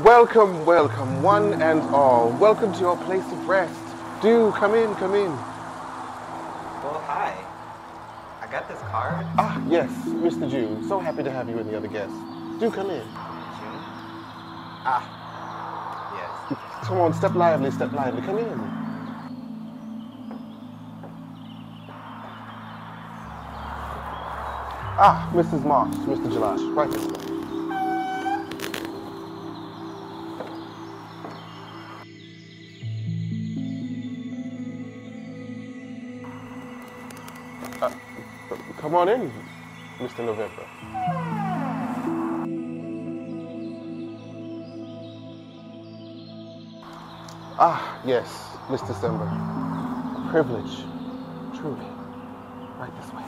Welcome, welcome, one and all. Welcome to your place of rest. Do come in, come in. Well, hi. I got this card. Ah, yes, Mr. June. So happy to have you and the other guests. Do come in. June? Ah, yes. Come on, step lively, come in. Ah, Mrs. Moss, Mr. Jalash, right this way. Come on in, Mr. November. Ah, yes, Miss December. A privilege, truly. Right this way.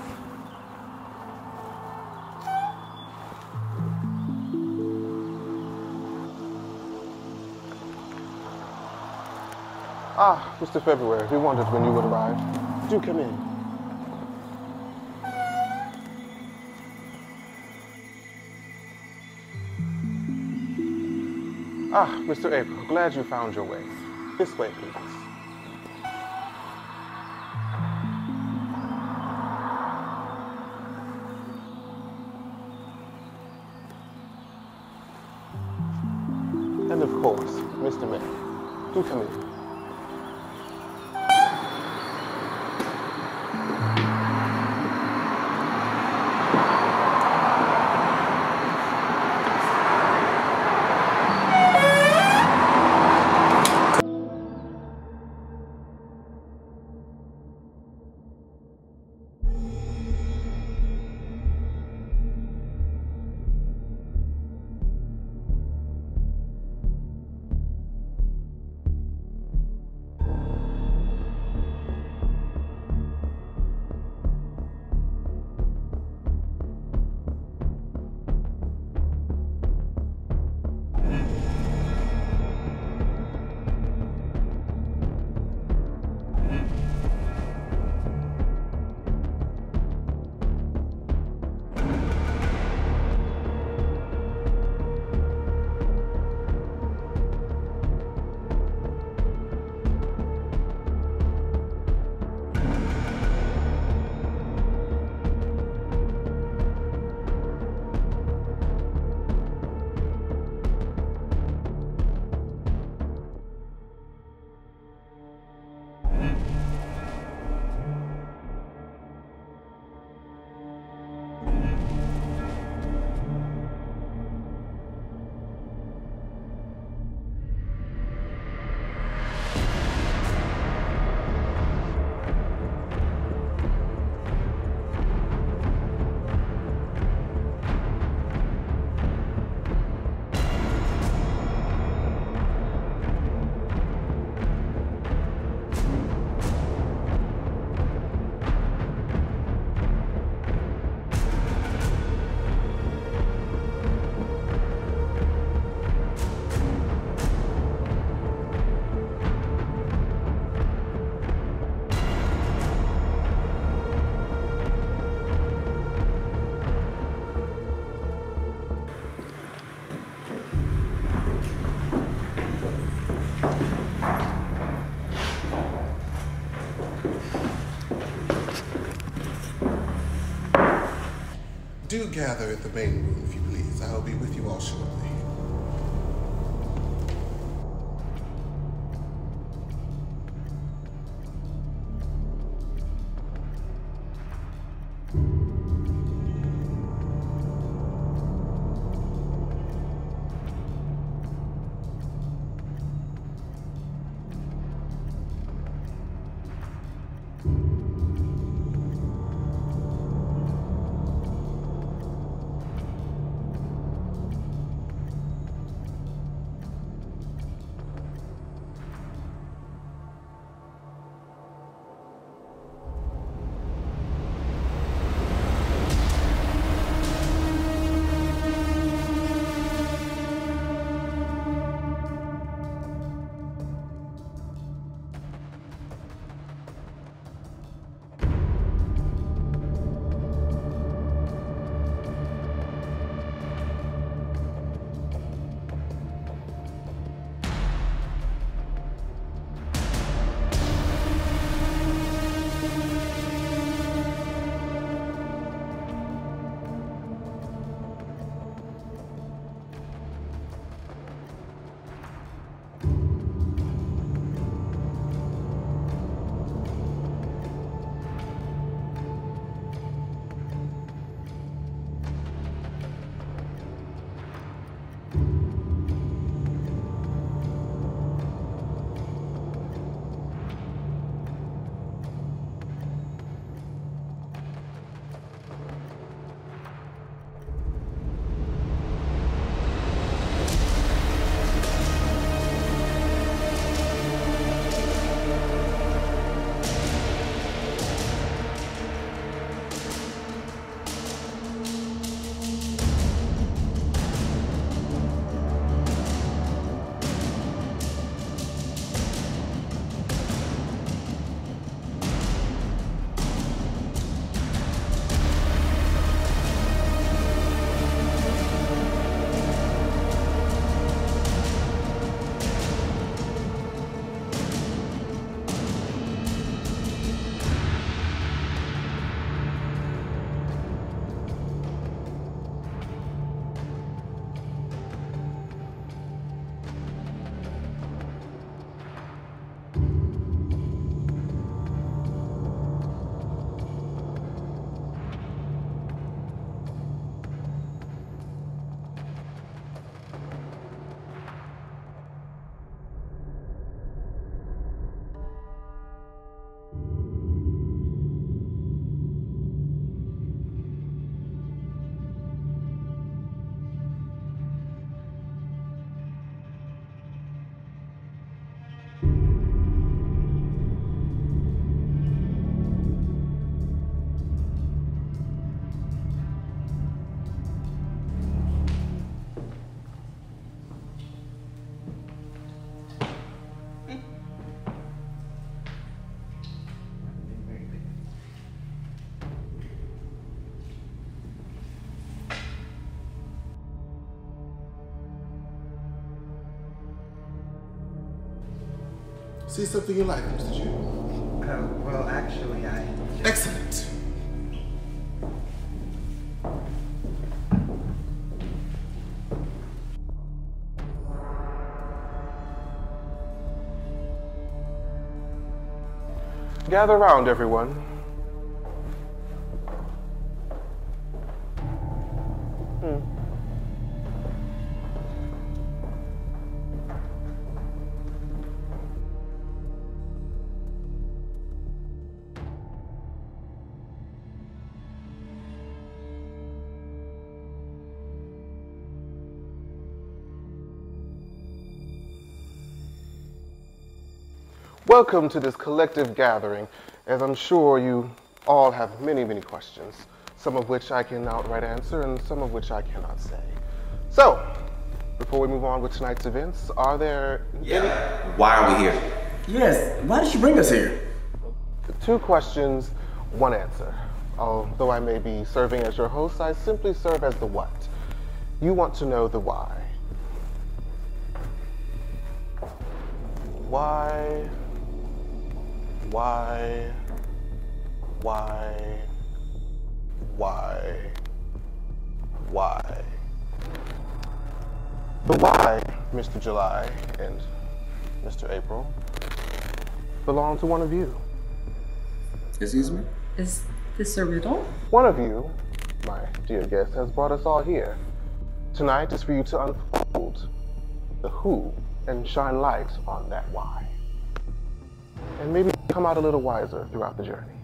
Ah, Mr. February, we wondered when you would arrive. Do come in. Ah, Mr. April, glad you found your way. This way, please. And of course, Mr. May. Do come in. Do gather at the main room, if you please. I'll be with you all shortly. See something you like, Mr. Jew? Well, actually, I just... Excellent. Gather round, everyone. Welcome to this collective gathering, as I'm sure you all have many, many questions, some of which I can outright answer and some of which I cannot say. So, before we move on with tonight's events, are there Why are we here? Yes, why did she bring us here? two questions, one answer? Although I may be serving as your host, I simply serve as the what. You want to know the why. Why? Why? The why, Mr. July and Mr. April, belong to one of you. Excuse me? Is this a riddle? One of you, my dear guest, has brought us all here. Tonight is for you to unfold the who and shine light on that why. And maybe come out a little wiser throughout the journey.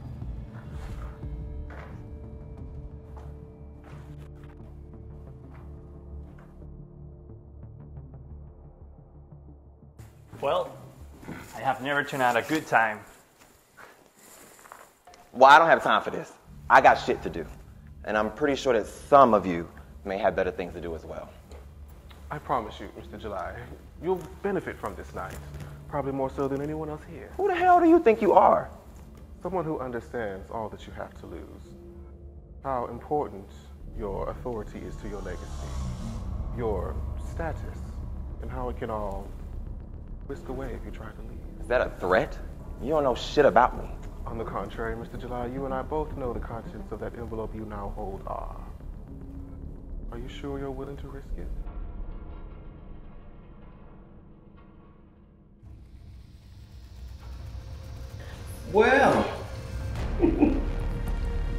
Well, I have never turned out a good time. Well, I don't have time for this. I got shit to do. And I'm pretty sure that some of you may have better things to do as well. I promise you, Mr. July, you'll benefit from this night. Probably more so than anyone else here. Who the hell do you think you are? Someone who understands all that you have to lose. How important your authority is to your legacy, your status, and how it can all whisk away if you try to leave. Is that a threat? You don't know shit about me. On the contrary, Mr. July, you and I both know the contents of that envelope you now hold are. Are you sure you're willing to risk it? Well,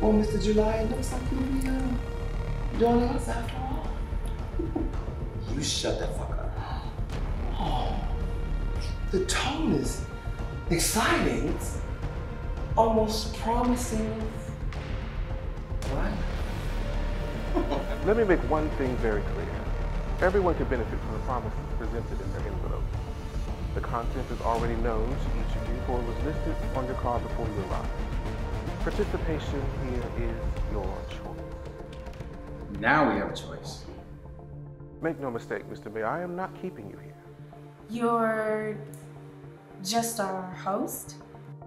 well, Mr. July, it looks like you'll be joining us after all. You shut the fuck up. Oh, the tone is exciting. It's almost promising. What? Let me make one thing very clear. Everyone can benefit from the promises presented in their envelope. The content is already known to each of you, for it was listed on your card before you arrived. Participation here is your choice. Now we have a choice. Make no mistake, Mr. Mayor, I am not keeping you here. You're just our host?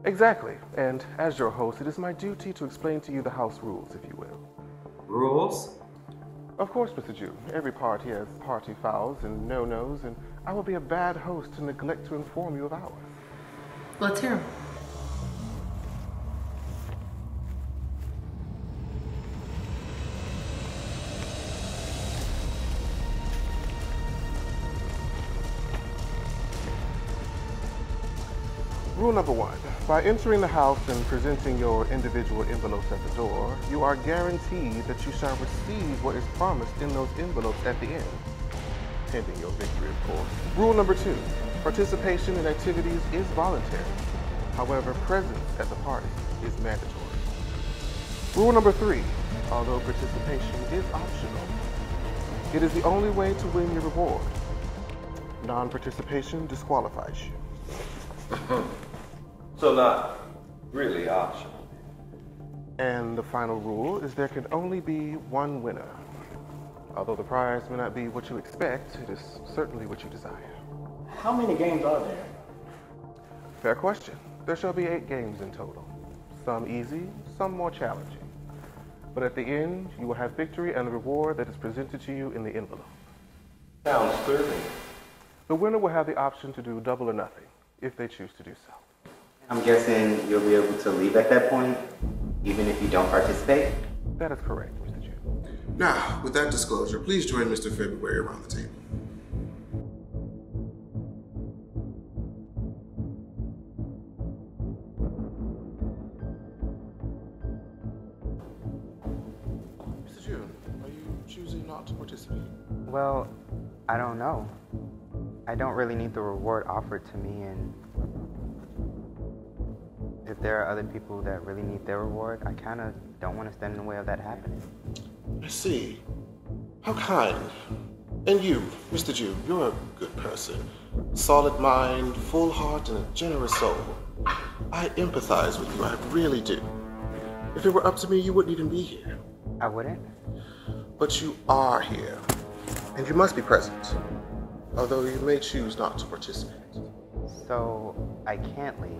Exactly, and as your host, it is my duty to explain to you the house rules, if you will. Rules? Of course, Mr. Jew, every party has party fouls and no-nos, and I would be a bad host to neglect to inform you of ours. Let's hear 'em. Rule number one, by entering the house and presenting your individual envelopes at the door, you are guaranteed that you shall receive what is promised in those envelopes at the end, pending your victory, of course. Rule number two, participation in activities is voluntary. However, presence at the party is mandatory. Rule number three, although participation is optional, it is the only way to win your reward. Non-participation disqualifies you. So not really optional. And the final rule is there can only be one winner. Although the prize may not be what you expect, it is certainly what you desire. How many games are there? Fair question. There shall be 8 games in total. Some easy, some more challenging. But at the end, you will have victory and the reward that is presented to you in the envelope. Sounds thrilling. The winner will have the option to do double or nothing. if they choose to do so. I'm guessing you'll be able to leave at that point, even if you don't participate? That is correct, Mr. June. Now, with that disclosure, please join Mr. February around the table. Mr. June, are you choosing not to participate? Well, I don't know. I don't really need the reward offered to me, and if there are other people that really need their reward, I kind of don't want to stand in the way of that happening. I see. How kind. And you, Mr. June, you're a good person. Solid mind, full heart, and a generous soul. I empathize with you, I really do. If it were up to me, you wouldn't even be here. I wouldn't? But you are here, and you must be present, although you may choose not to participate. So, I can't leave.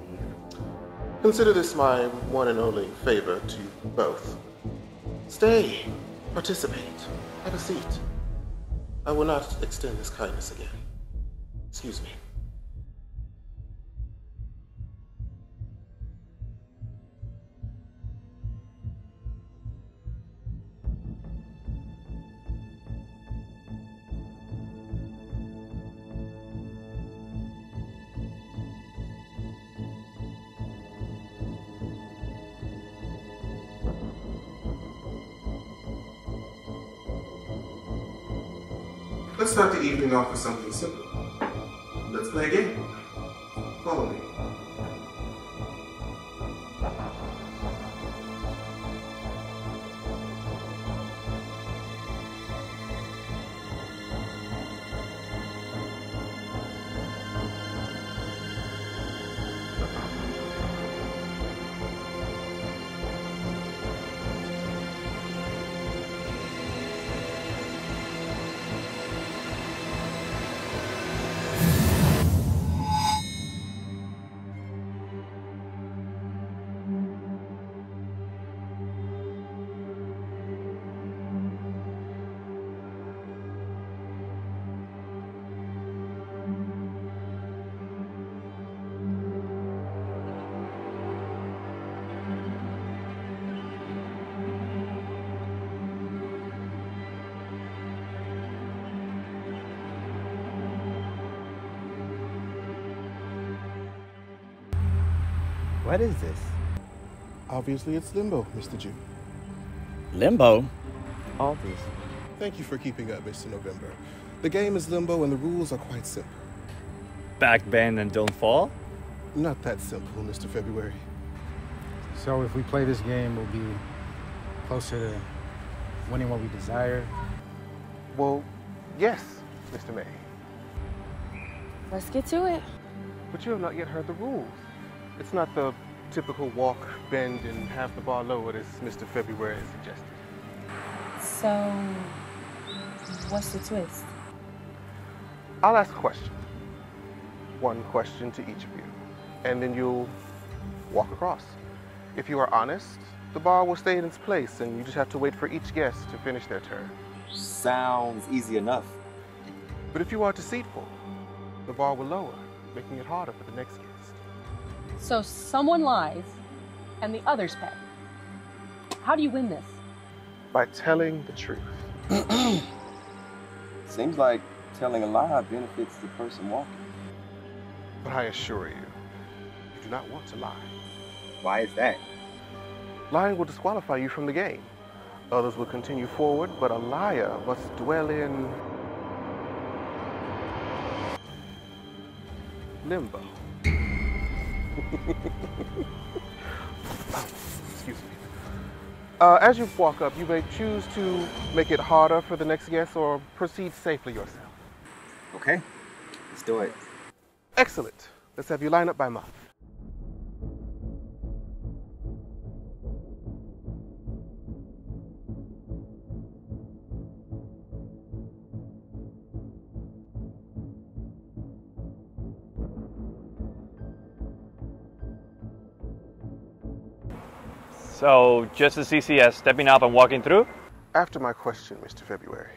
Consider this my one and only favor to you both. Stay, participate, have a seat. I will not extend this kindness again. Excuse me. Let's start the evening off with something simple. Let's play a game. Follow me. What is this? Obviously, it's Limbo, Mr. June. Limbo? All this. Thank you for keeping up, Mr. November. The game is Limbo, and the rules are quite simple. Back bend and don't fall? Not that simple, Mr. February. So if we play this game, we'll be closer to winning what we desire? Well, yes, Mr. May. Let's get to it. But you have not yet heard the rules. It's not the typical walk, bend, and have the bar lowered as Mr. February suggested. So, what's the twist? I'll ask a question. One question to each of you. And then you'll walk across. If you are honest, the bar will stay in its place and you just have to wait for each guest to finish their turn. Sounds easy enough. But if you are deceitful, the bar will lower, making it harder for the next guest. So someone lies and the others pay. How do you win this? By telling the truth. Seems like telling a lie benefits the person walking. But I assure you, you do not want to lie. Why is that? Lying will disqualify you from the game. Others will continue forward, but a liar must dwell in limbo. Excuse me. As you walk up, you may choose to make it harder for the next guest or proceed safely yourself. Okay, let's do it. Excellent. Let's have you line up by month. So, just as easy as stepping up and walking through? After my question, Mr. February.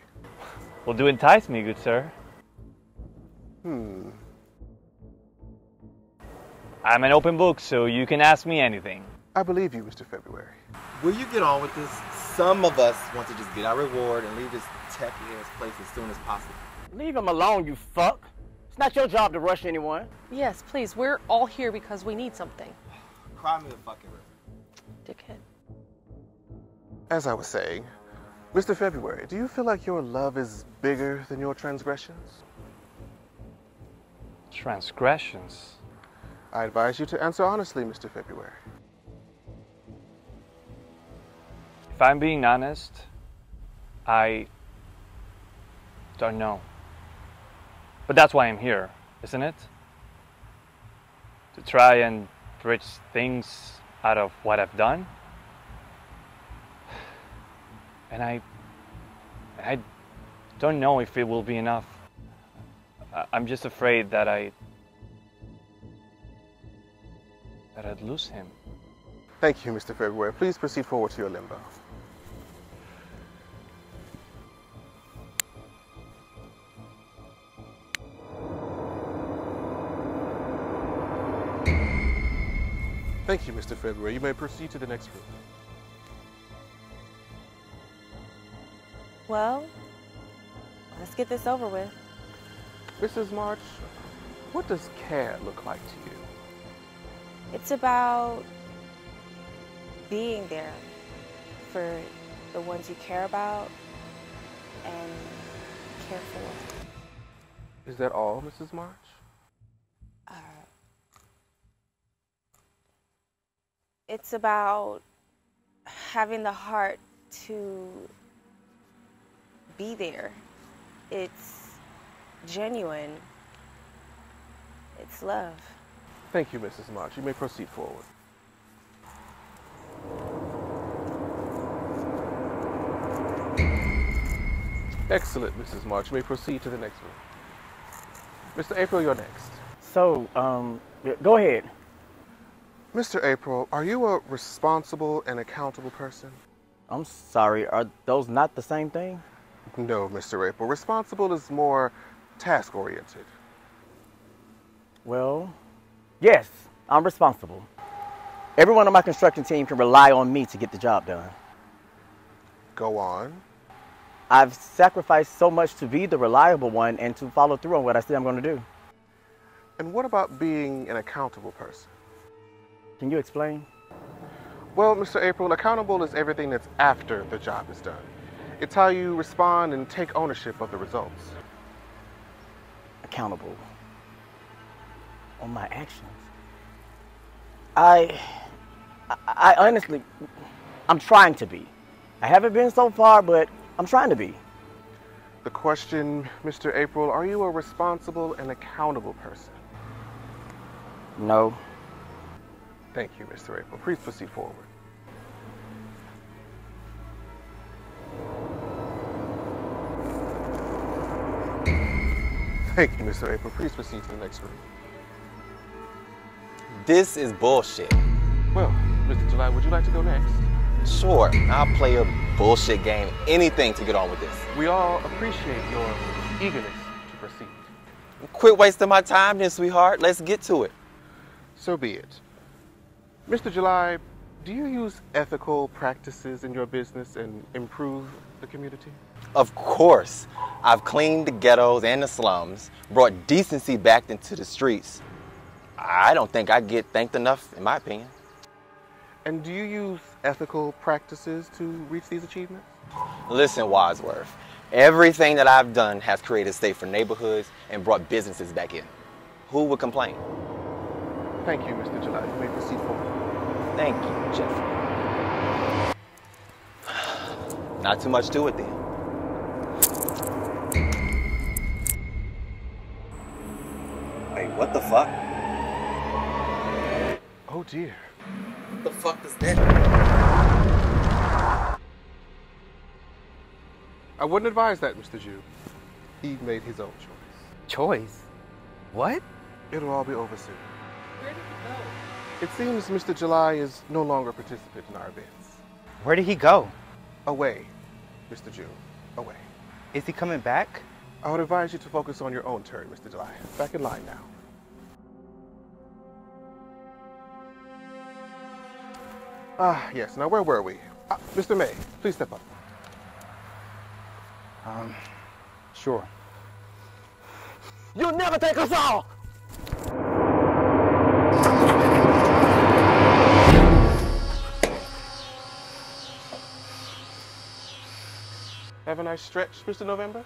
Well, do entice me, good sir. I'm an open book, so you can ask me anything. I believe you, Mr. February. Will you get on with this? Some of us want to just get our reward and leave this tacky-ass place as soon as possible. Leave him alone, you fuck. It's not your job to rush anyone. Yes, please. We're all here because we need something. Cry me a fucking river. Dickhead. As I was saying, Mr. February, do you feel like your love is bigger than your transgressions? Transgressions? I advise you to answer honestly, Mr. February. If I'm being honest, I don't know. But that's why I'm here, isn't it? To try and bridge things out of what I've done. And I don't know if it will be enough. I'm just afraid that I'd lose him. Thank you, Mr. February. Please proceed forward to your limbo. Thank you, Mr. February. You may proceed to the next room. Well, let's get this over with. Mrs. March, what does care look like to you? It's about being there for the ones you care about and care for. Is that all, Mrs. March? It's about having the heart to be there. It's genuine. It's love. Thank you, Mrs. March. You may proceed forward. Excellent, Mrs. March. You may proceed to the next room. Mr. April, you're next. So, go ahead. Mr. April, are you a responsible and accountable person? I'm sorry, are those not the same thing? No, Mr. April. Responsible is more task-oriented. Well, yes, I'm responsible. Everyone on my construction team can rely on me to get the job done. Go on. I've sacrificed so much to be the reliable one and to follow through on what I say I'm going to do. And what about being an accountable person? Can you explain? Well, Mr. April, accountable is everything that's after the job is done. It's how you respond and take ownership of the results. Accountable on my actions. I honestly, I'm trying to be. I haven't been so far, but I'm trying to be. The question, Mr. April, are you a responsible and accountable person? No. Thank you, Mr. April. Please proceed forward. Thank you, Mr. April. Please proceed to the next room. This is bullshit. Well, Mr. July, would you like to go next? Sure, I'll play a bullshit game, anything to get on with this. We all appreciate your eagerness to proceed. Quit wasting my time then, sweetheart. Let's get to it. So be it. Mr. July, do you use ethical practices in your business and improve the community? Of course. I've cleaned the ghettos and the slums, brought decency back into the streets. I don't think I get thanked enough, in my opinion. And do you use ethical practices to reach these achievements? Listen, Wadsworth, everything that I've done has created safer neighborhoods and brought businesses back in. Who would complain? Thank you, Mr. July. You may proceed forward. Thank you, Jeffrey. Not too much to it then. Wait, what the fuck? Oh dear. What the fuck is that? I wouldn't advise that, Mr. Jew. He made his own choice. Choice? What? It'll all be over soon. Where did he go? It seems Mr. July is no longer a participant in our events. Where did he go? Away, Mr. Jew. Away. Is he coming back? I would advise you to focus on your own turn, Mr. July. Back in line now. Yes. Now, where were we? Mr. May, please step up. Sure. You'll never take us all! Have a nice stretch, Mr. November.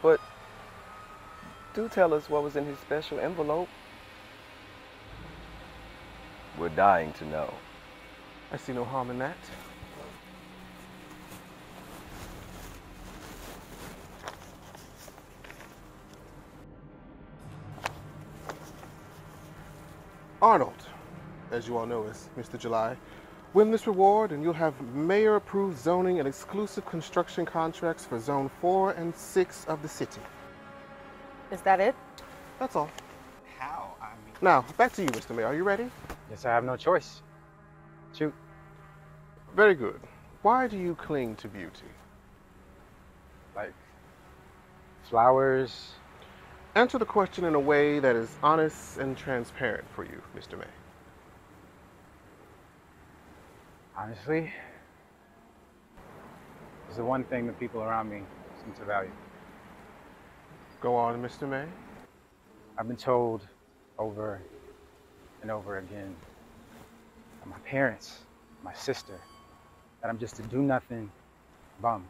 But do tell us what was in his special envelope. We're dying to know. I see no harm in that. Arnold, as you all know, is Mr. July. Win this reward and you'll have mayor-approved zoning and exclusive construction contracts for Zone 4 and 6 of the city. Is that it? That's all. How? I mean... Now, back to you, Mr. Mayor. Are you ready? Yes, I have no choice. Shoot. Very good. Why do you cling to beauty? Like flowers. Answer the question in a way that is honest and transparent for you, Mr. May. Honestly, it's the one thing the people around me seem to value. Go on, Mr. May. I've been told over and over again by my parents, my sister, that I'm just a do-nothing bum.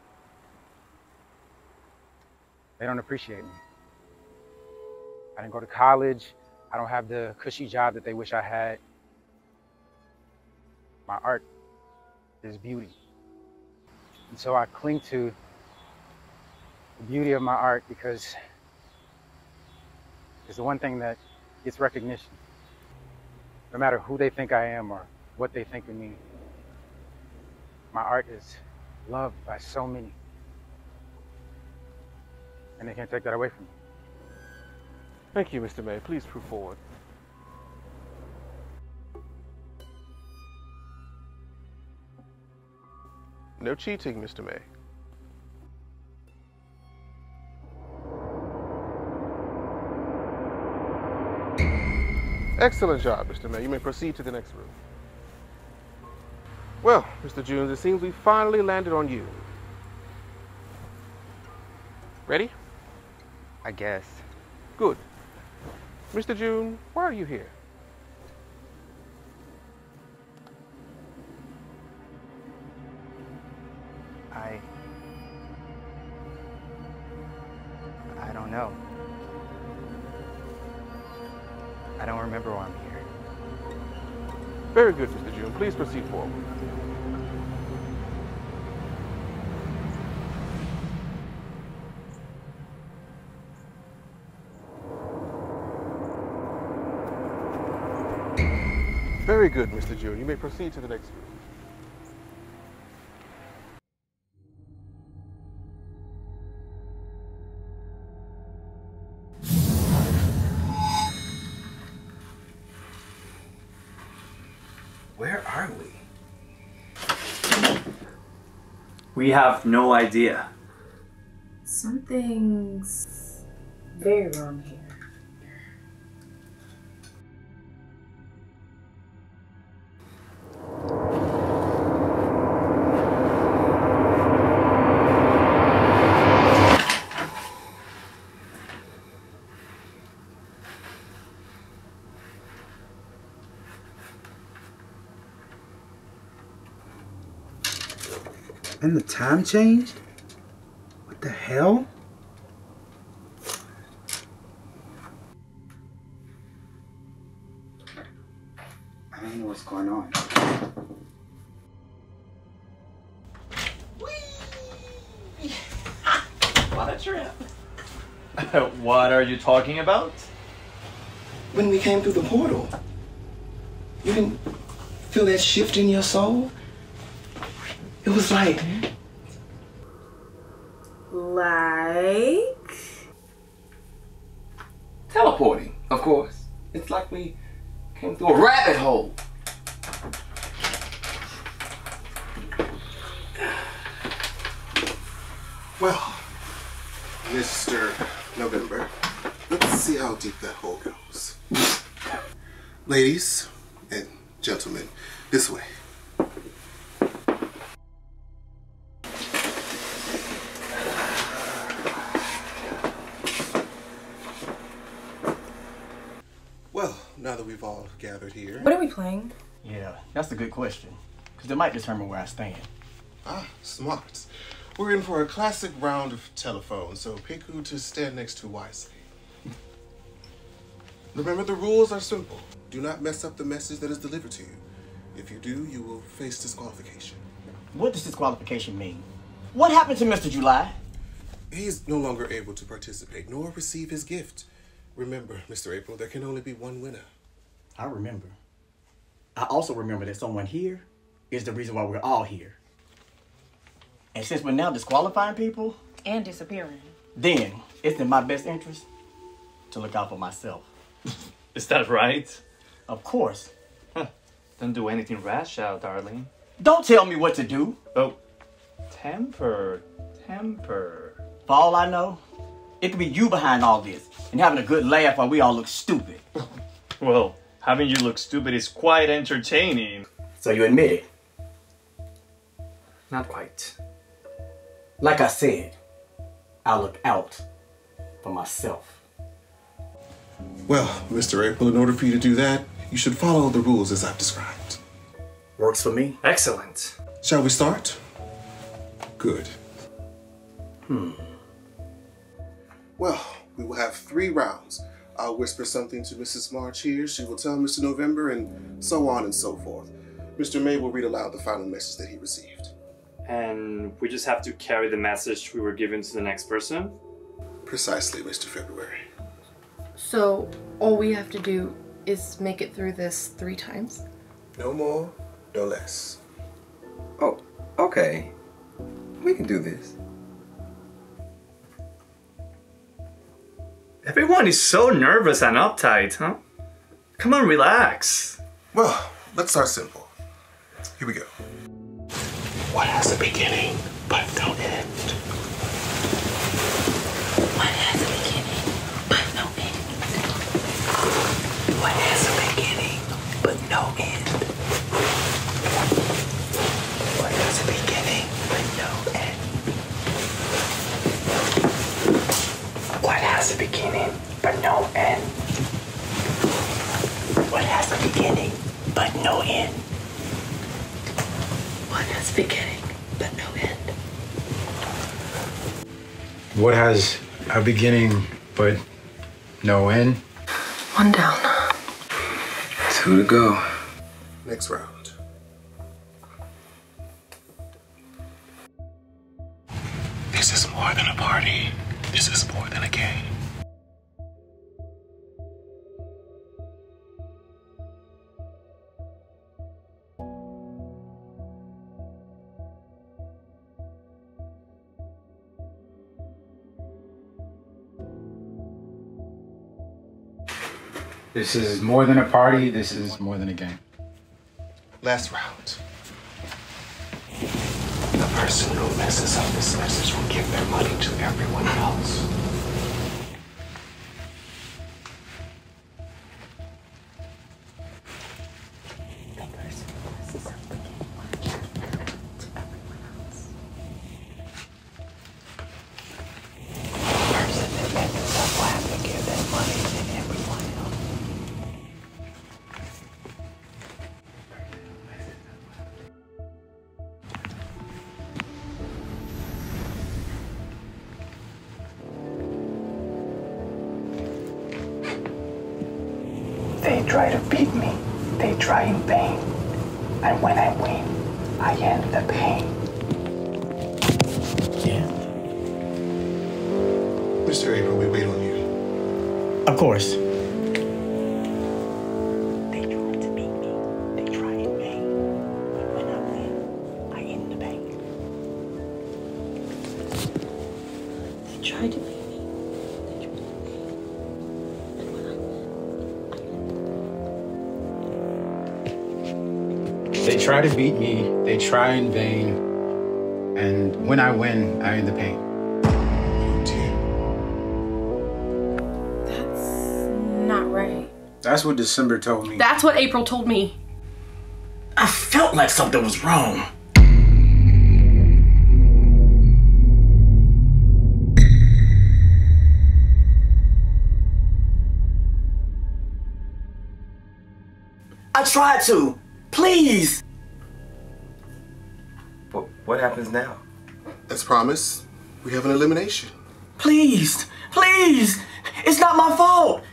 They don't appreciate me. I didn't go to college. I don't have the cushy job that they wish I had. My art is beauty. And so I cling to the beauty of my art because it's the one thing that gets recognition. No matter who they think I am or what they think of me, my art is loved by so many. And they can't take that away from me. Thank you, Mr. May. Please prove forward. No cheating, Mr. May. Excellent job, Mr. May. You may proceed to the next room. Well, Mr. Jones, it seems we finally landed on you. Ready? I guess. Good. Mr. June, why are you here? I don't know. I don't remember why I'm here. Very good, Mr. June. Please proceed forward. Very good, Mr. June. You may proceed to the next room. Where are we? We have no idea. Something's very wrong here. And the time changed? What the hell? I don't know what's going on. What a trip. What are you talking about? When we came through the portal, you didn't feel that shift in your soul? It was like... teleporting, of course. It's like we came through a rabbit hole. Well, Mr. November, let's see how deep that hole goes. Ladies and gentlemen, this way. Well, now that we've all gathered here. What are we playing? Yeah, that's a good question. Because it might determine where I stand. Ah, smart. We're in for a classic round of telephone, so pick who to stand next to wisely. Remember, the rules are simple. Do not mess up the message that is delivered to you. If you do, you will face disqualification. What does disqualification mean? What happened to Mr. July? He's no longer able to participate, nor receive his gift. Remember, Mr. April, there can only be one winner. I remember. I also remember that someone here is the reason why we're all here. And since we're now disqualifying people... And disappearing. Then, it's in my best interest to look out for myself. Is that right? Of course. Huh. Don't do anything rash out, darling. Don't tell me what to do. Oh, temper. For all I know, it could be you behind all this and having a good laugh while we all look stupid. Well, having you look stupid is quite entertaining. So you admit it? Not quite. Like I said, I look out for myself. Well, Mr. April, in order for you to do that, you should follow the rules as I've described. Works for me. Excellent. Shall we start? Good. Well, we will have 3 rounds. I'll whisper something to Mrs. March here. She will tell Mr. November, and so on and so forth. Mr. May will read aloud the final message that he received. And we just have to carry the message we were given to the next person? Precisely, Mr. February. So, all we have to do is make it through this 3 times? No more, no less. Oh, okay. We can do this. Everyone is so nervous and uptight, huh? Come on, relax. Well, let's start simple. Here we go. What has a beginning, but no end? What has a beginning, but no end? What has a beginning, but no end? What has a beginning, but no end? What has a beginning, but no end? What has a beginning, but no end? What has a beginning, but no end? What has a beginning but no end? 1 down. 2 to go. Next round. This is more than a party. This is more than a game. This is more than a party. This is more than a game. Last round. The person who messes up this message will give their money to everyone else. They try to beat me. They try in vain. And when I win, I end the pain. Yeah. Mr. April, we wait on you. Of course. They try to beat me. They try in vain. But when I win, I end the pain. They tried to beat me. They try to beat me, they try in vain, and when I win, I end the pain. Oh dear. That's what December told me. That's what April told me. I felt like something was wrong. I tried to. Please. What happens now? As promised, we have an elimination. Please. Please. It's not my fault.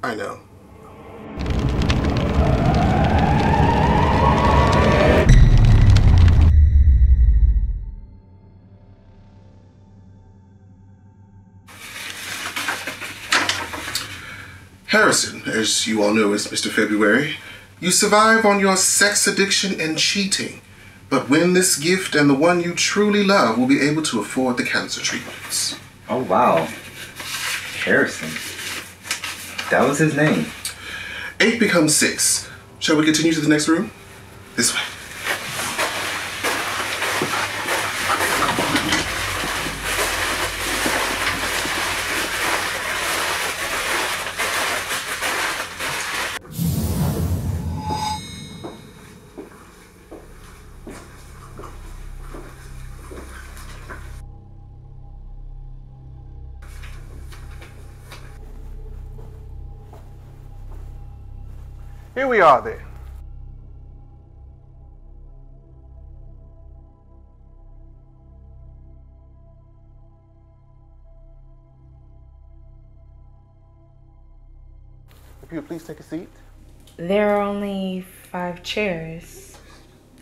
I know. Harrison, as you all know, is Mr. February. You survive on your sex addiction and cheating, but win this gift and the one you truly love will be able to afford the cancer treatments. Oh, wow. Harrison. That was his name. 8 becomes 6. Shall we continue to the next room? This way. Here we are then. If you would please take a seat. There are only 5 chairs.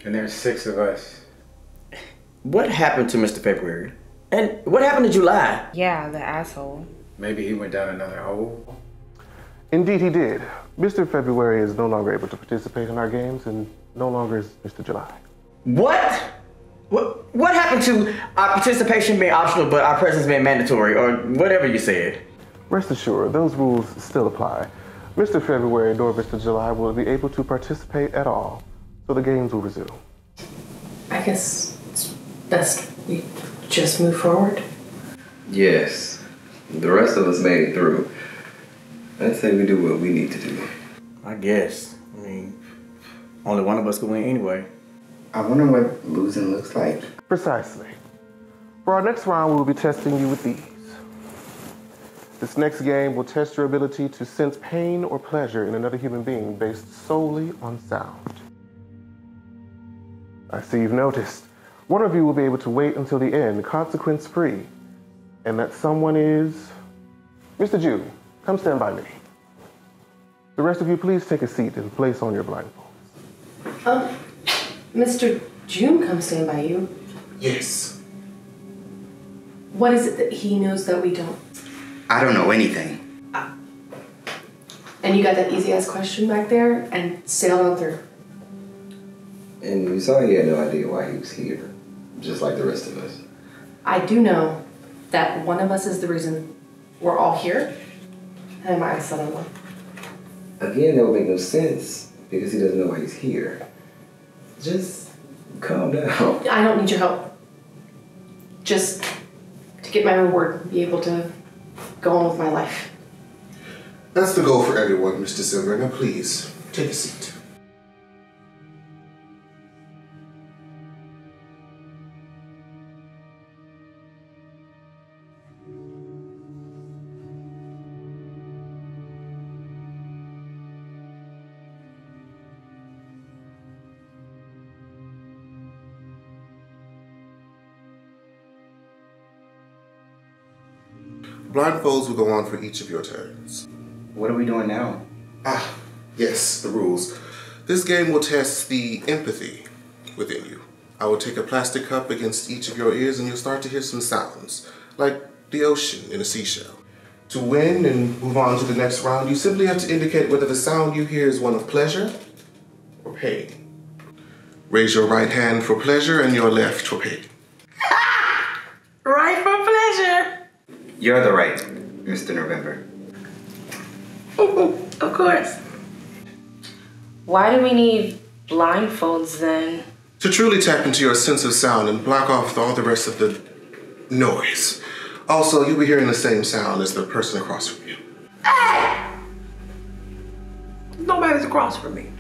And there's 6 of us. What happened to Mr. February? And what happened to July? Yeah, the asshole. Maybe he went down another hole. Indeed he did. Mr. February is no longer able to participate in our games, and no longer is Mr. July. What? What happened to our participation being optional but our presence being mandatory, or whatever you said? Rest assured, those rules still apply. Mr. February nor Mr. July will be able to participate at all, so the games will resume. I guess it's best we just move forward. Yes. The rest of us made it through. I'd say we do what we need to do. I guess. I mean, only one of us could win anyway. I wonder what losing looks like. Precisely. For our next round, we will be testing you with these. This next game will test your ability to sense pain or pleasure in another human being based solely on sound. I see you've noticed. One of you will be able to wait until the end, consequence-free. And that someone is... Mr. Jew, come stand by me. The rest of you, please take a seat and place on your blindfolds. Mr. June, come stand by you. Yes. What is it that he knows that we don't? I don't know anything. And you got that easy ass question back there and sailed on through. And you saw he had no idea why he was here, just like the rest of us. I do know that one of us is the reason we're all here, and my son-in-law. Again, that would make no sense because he doesn't know why he's here. Just calm down. I don't need your help. Just to get my reward, be able to go on with my life. That's the goal for everyone, Miss December. Now please, take a seat. Blindfolds will go on for each of your turns. What are we doing now? Yes, the rules. This game will test the empathy within you. I will take a plastic cup against each of your ears and you'll start to hear some sounds, like the ocean in a seashell. To win and move on to the next round, you simply have to indicate whether the sound you hear is one of pleasure or pain. Raise your right hand for pleasure and your left for pain. Right for pleasure. You're the right, Mr. November. Of course. Why do we need blindfolds then? To truly tap into your sense of sound and block off all the rest of the noise. Also, you'll be hearing the same sound as the person across from you. Nobody's across from me.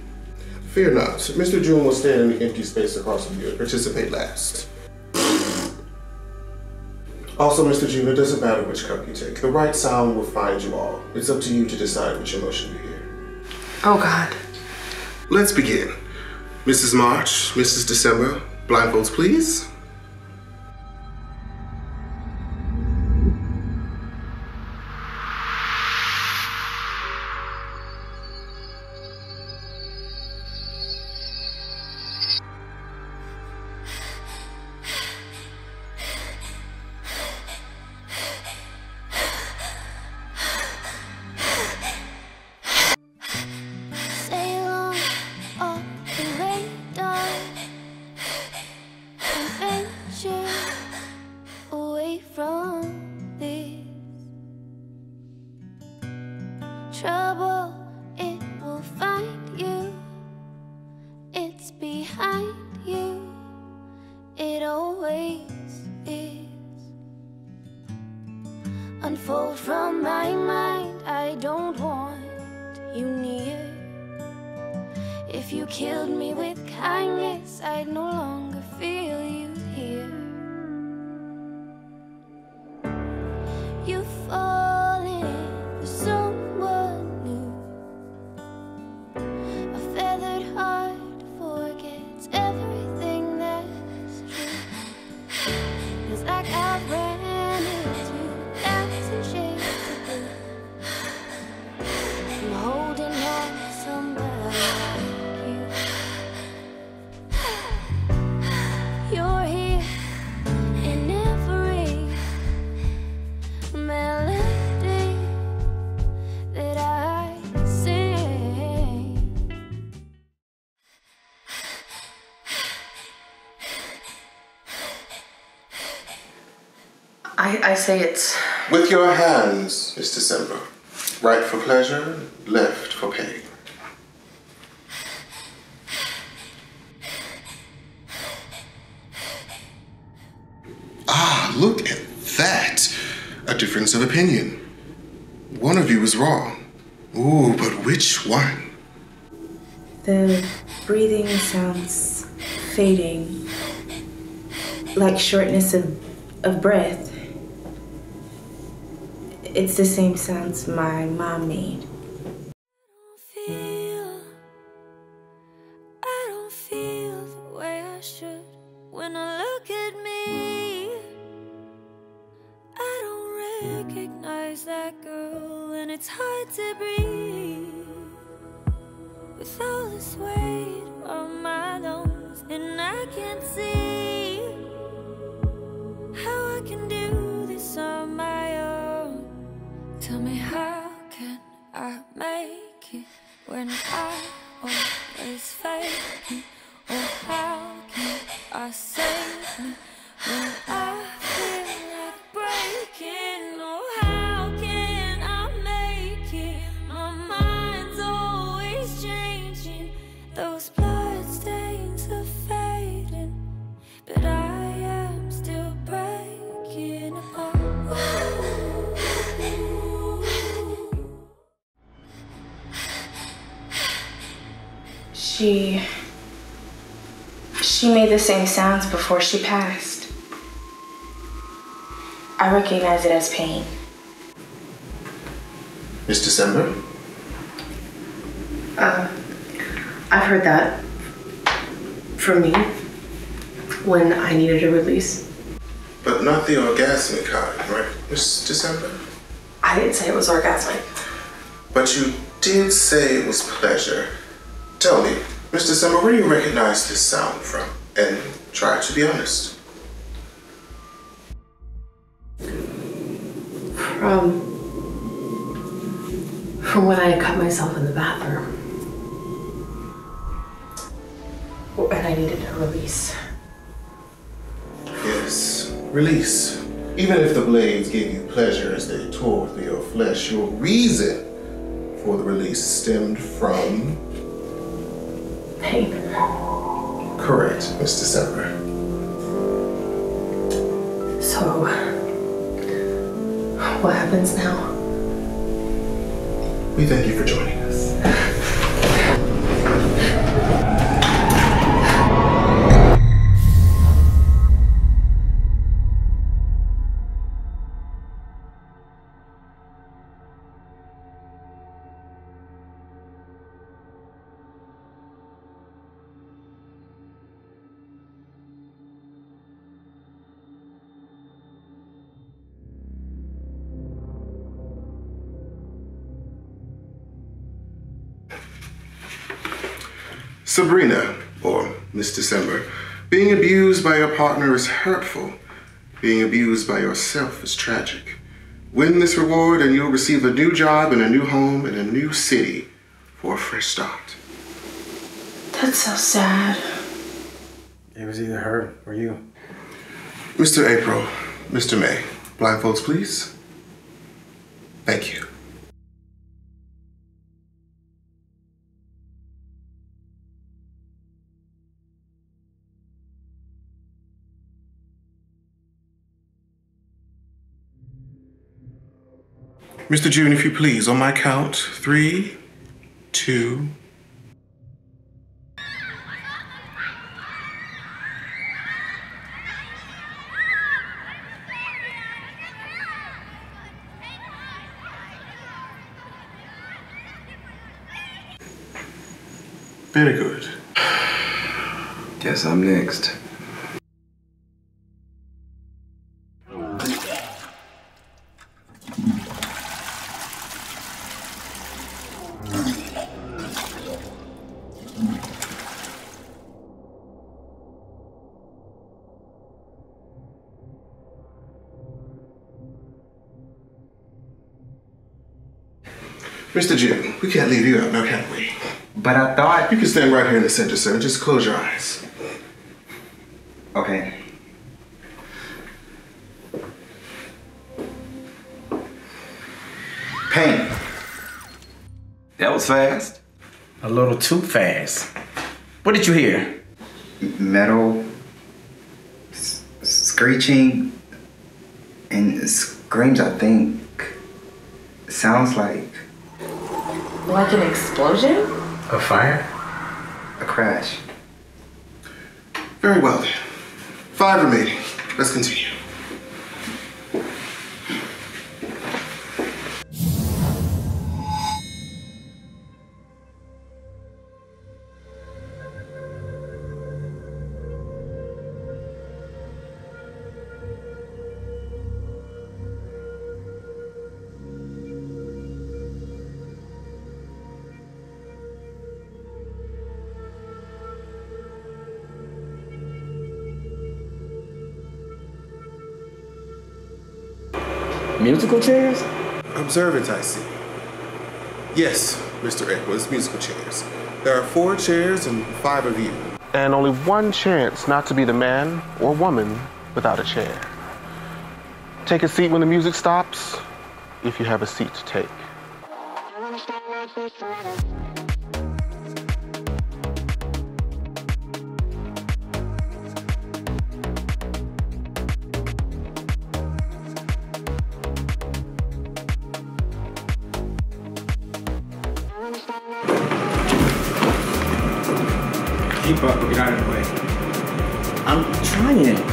Fear not. Mr. June will stand in the empty space across from you and participate last. Also, Mr. June, it doesn't matter which cup you take. The right sound will find you all. It's up to you to decide which emotion you hear. Oh, God. Let's begin. Mrs. March, Mrs. December, blindfolds, please. Trouble, it will find you. It's behind you. It always is. Unfold from my mind. I don't want you near. If you killed me with kindness, I'd no longer feel you here. You fall in for someone new. A feathered heart forgets everything that's true. It's like I've ran into 1,000 shades of blue. I'm holding on to somebody like you. You're here in every melody that I sing. I say it's... With your hands, Miss December. Right for pleasure, left for pain. Ah, look at that. A difference of opinion. One of you is wrong. Ooh, but which one? The breathing sounds fading, like shortness of breath. It's the same sounds my mom made. I don't feel the way I should when I look at me. I don't recognize that girl, and it's hard to breathe with all this weight on my lungs, and I can't see how I can do this on my own. Tell me, how can I make it when I always fake it? Or how can I save me when I feel like breaking? Or how can I make it? My mind's always changing. Those blood stains are fading, but I am still breaking apart. She made the same sounds before she passed. I recognize it as pain. Miss December? I've heard that from me when I needed a release. But not the orgasmic kind, right, Miss December? I didn't say it was orgasmic. But you did say it was pleasure. Tell me, Miss December, where do you recognize this sound from? And try to be honest. From when I cut myself in the bathroom. And I needed a release. Yes, release. Even if the blades gave you pleasure as they tore through your flesh, your reason for the release stemmed from... pain. Correct, Miss December. So, what happens now? We thank you for joining us. Sabrina, or Miss December, being abused by your partner is hurtful. Being abused by yourself is tragic. Win this reward and you'll receive a new job and a new home in a new city for a fresh start. That's so sad. It was either her or you. Mr. April, Mr. May, blindfolds, please. Thank you. Mr. June, if you please, on my count, 3, 2. Very good. Guess I'm next. Mr. June, we can't leave you out now, can we? But I thought... You can stand right here in the center, sir, and just close your eyes. Okay. Paint. That was fast. A little too fast. What did you hear? Metal, screeching, and screams, I think. Sounds like... Like an explosion? A fire? A crash. Very well then. 5 remaining. Let's continue. Musical chairs? Observant, I see. Yes, Mr. April, it's musical chairs. There are 4 chairs and 5 of you. And only 1 chance not to be the man or woman without a chair. Take a seat when the music stops, if you have a seat to take. Keep up, get out of the way. I'm trying.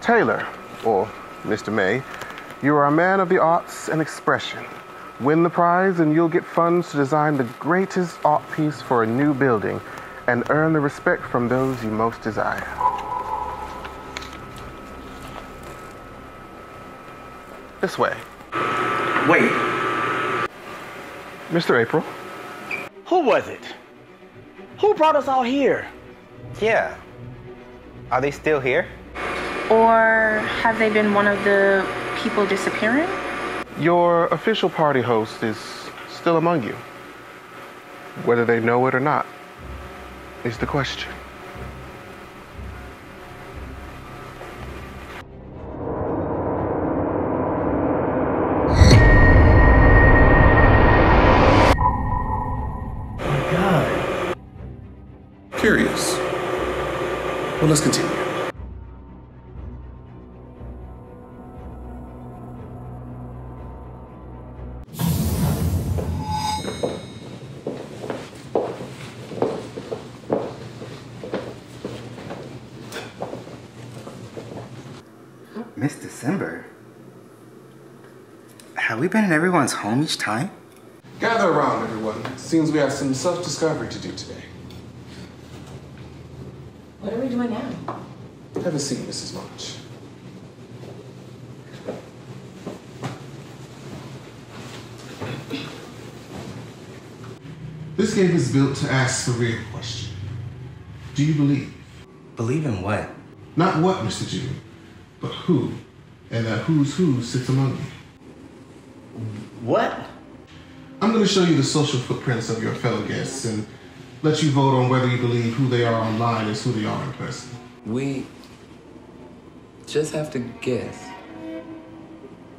Taylor, or Mr. May, you are a man of the arts and expression. Win the prize and you'll get funds to design the greatest art piece for a new building and earn the respect from those you most desire. This way. Wait. Mr. April. Who was it? Who brought us all here? Yeah. Are they still here? Or have they been one of the people disappearing? Your official party host is still among you. Whether they know it or not is the question. Curious. Well, let's continue. Miss December? Have we been in everyone's home each time? Gather around, everyone. It seems we have some self-discovery to do today. What are we doing now? Have a seat, Mrs. March. This game is built to ask the real question. Do you believe? Believe in what? Not what, Mr. Jew, but who. And that who's who sits among you. What? I'm going to show you the social footprints of your fellow guests and let you vote on whether you believe who they are online is who they are in person. We just have to guess.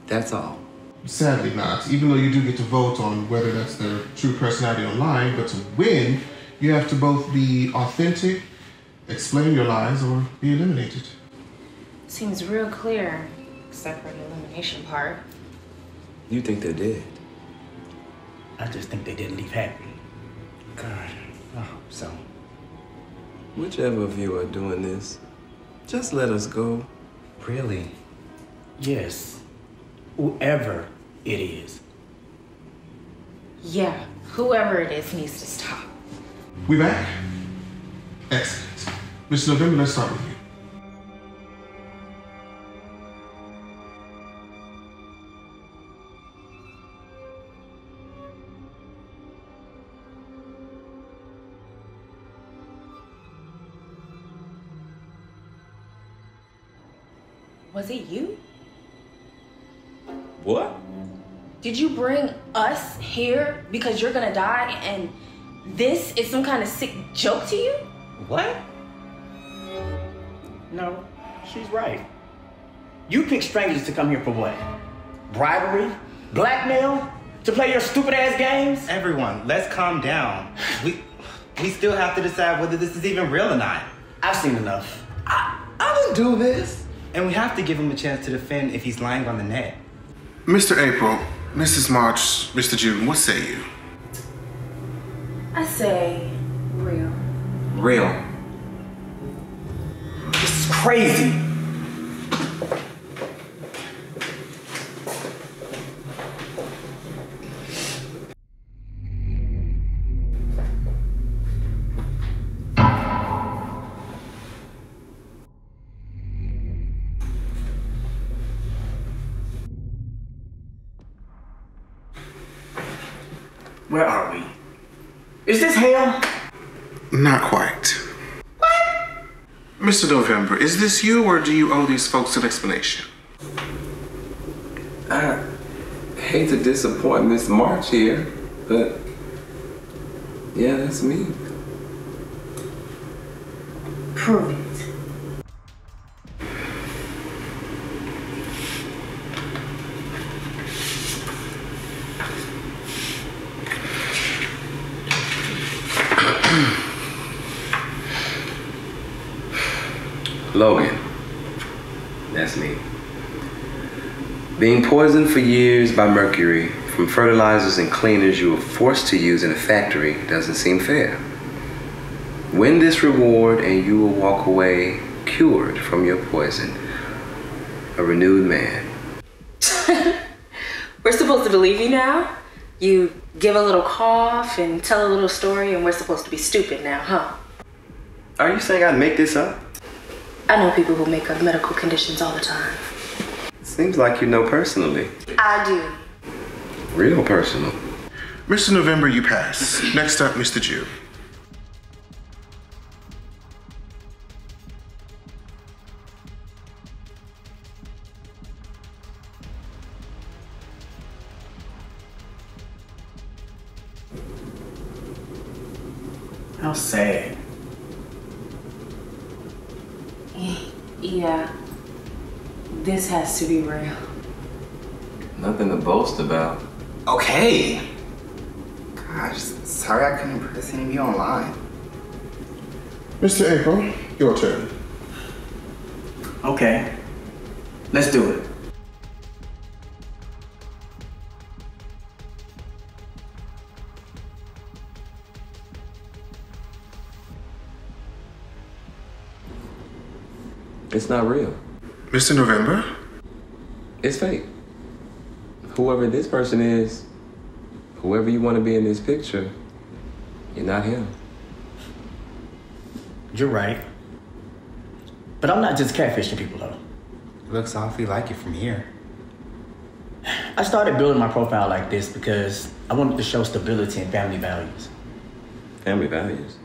That's all. Sadly not, even though you do get to vote on whether that's their true personality online, but to win, you have to both be authentic, explain your lies, or be eliminated. Seems real clear, except for the elimination part. You think they're dead? I just think they didn't leave happy. God, I hope so. Whichever of you are doing this, just let us go. Really? Yes. Whoever it is. Yeah, whoever it is needs to stop. We back? Excellent. Mr. November, let's start with you. Was it you? What? Did you bring us here because you're gonna die and this is some kind of sick joke to you? What? No, she's right. You pick strangers to come here for what? Bribery? Blackmail? To play your stupid ass games? Everyone, let's calm down. We still have to decide whether this is even real or not. I've seen enough. I didn't do this. And we have to give him a chance to defend if he's lying on the net. Mr. April, Mrs. March, Mr. June, what say you? I say real. Real. This is crazy. Where are we? Is this hell? Not quite. What? Mr. November, is this you or do you owe these folks an explanation? I hate to disappoint Miss March here, but yeah, that's me. Prove it. Logan. That's me. Being poisoned for years by mercury from fertilizers and cleaners you were forced to use in a factory doesn't seem fair. Win this reward and you will walk away cured from your poison. A renewed man. We're supposed to believe you now? You give a little cough and tell a little story and we're supposed to be stupid now, huh? Are you saying I'd make this up? I know people who make up medical conditions all the time. Seems like you know personally. I do. Real personal. Mr. November, you pass. Next up, Mr. Jew. How sad. Yeah. This has to be real. Nothing to boast about. Okay. Gosh, sorry I couldn't impress any of you online. Mr. April, your turn. Okay. Let's do it. It's not real. Mr. November? It's fake. Whoever this person is, whoever you want to be in this picture, you're not him. You're right. But I'm not just catfishing people, though. Looks awfully like it from here. I started building my profile like this because I wanted to show stability and family values. Family values?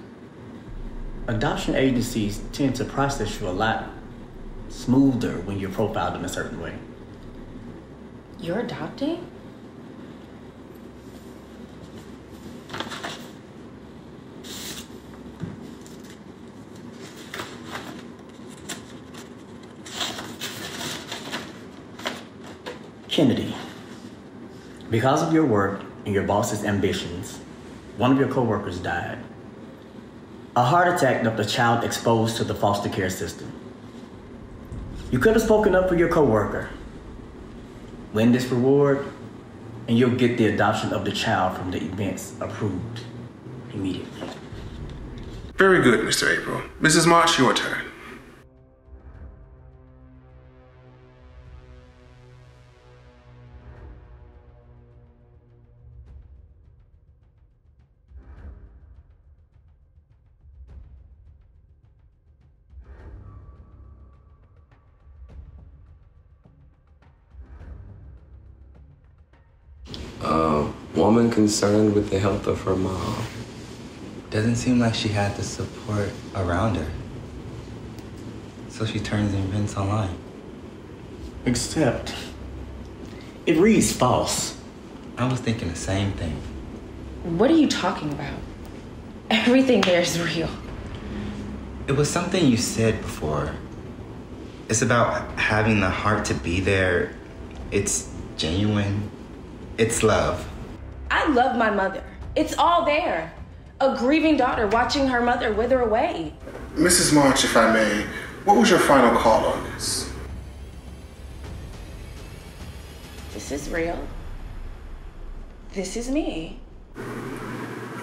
Adoption agencies tend to process you a lot smoother when you're profiled in a certain way. You're adopting? Kennedy, because of your work and your boss's ambitions, one of your coworkers died. A heart attack left a child exposed to the foster care system. You could have spoken up for your coworker. Win this reward, and you'll get the adoption of the child from the events approved immediately. Very good, Mr. April. Mrs. March, your turn. Woman concerned with the health of her mom. Doesn't seem like she had the support around her. So she turns and vents online. Except, it reads false. I was thinking the same thing. What are you talking about? Everything there is real. It was something you said before. It's about having the heart to be there. It's genuine. It's love. I love my mother. It's all there. A grieving daughter watching her mother wither away. Mrs. March, if I may, what was your final call on this? This is real. This is me.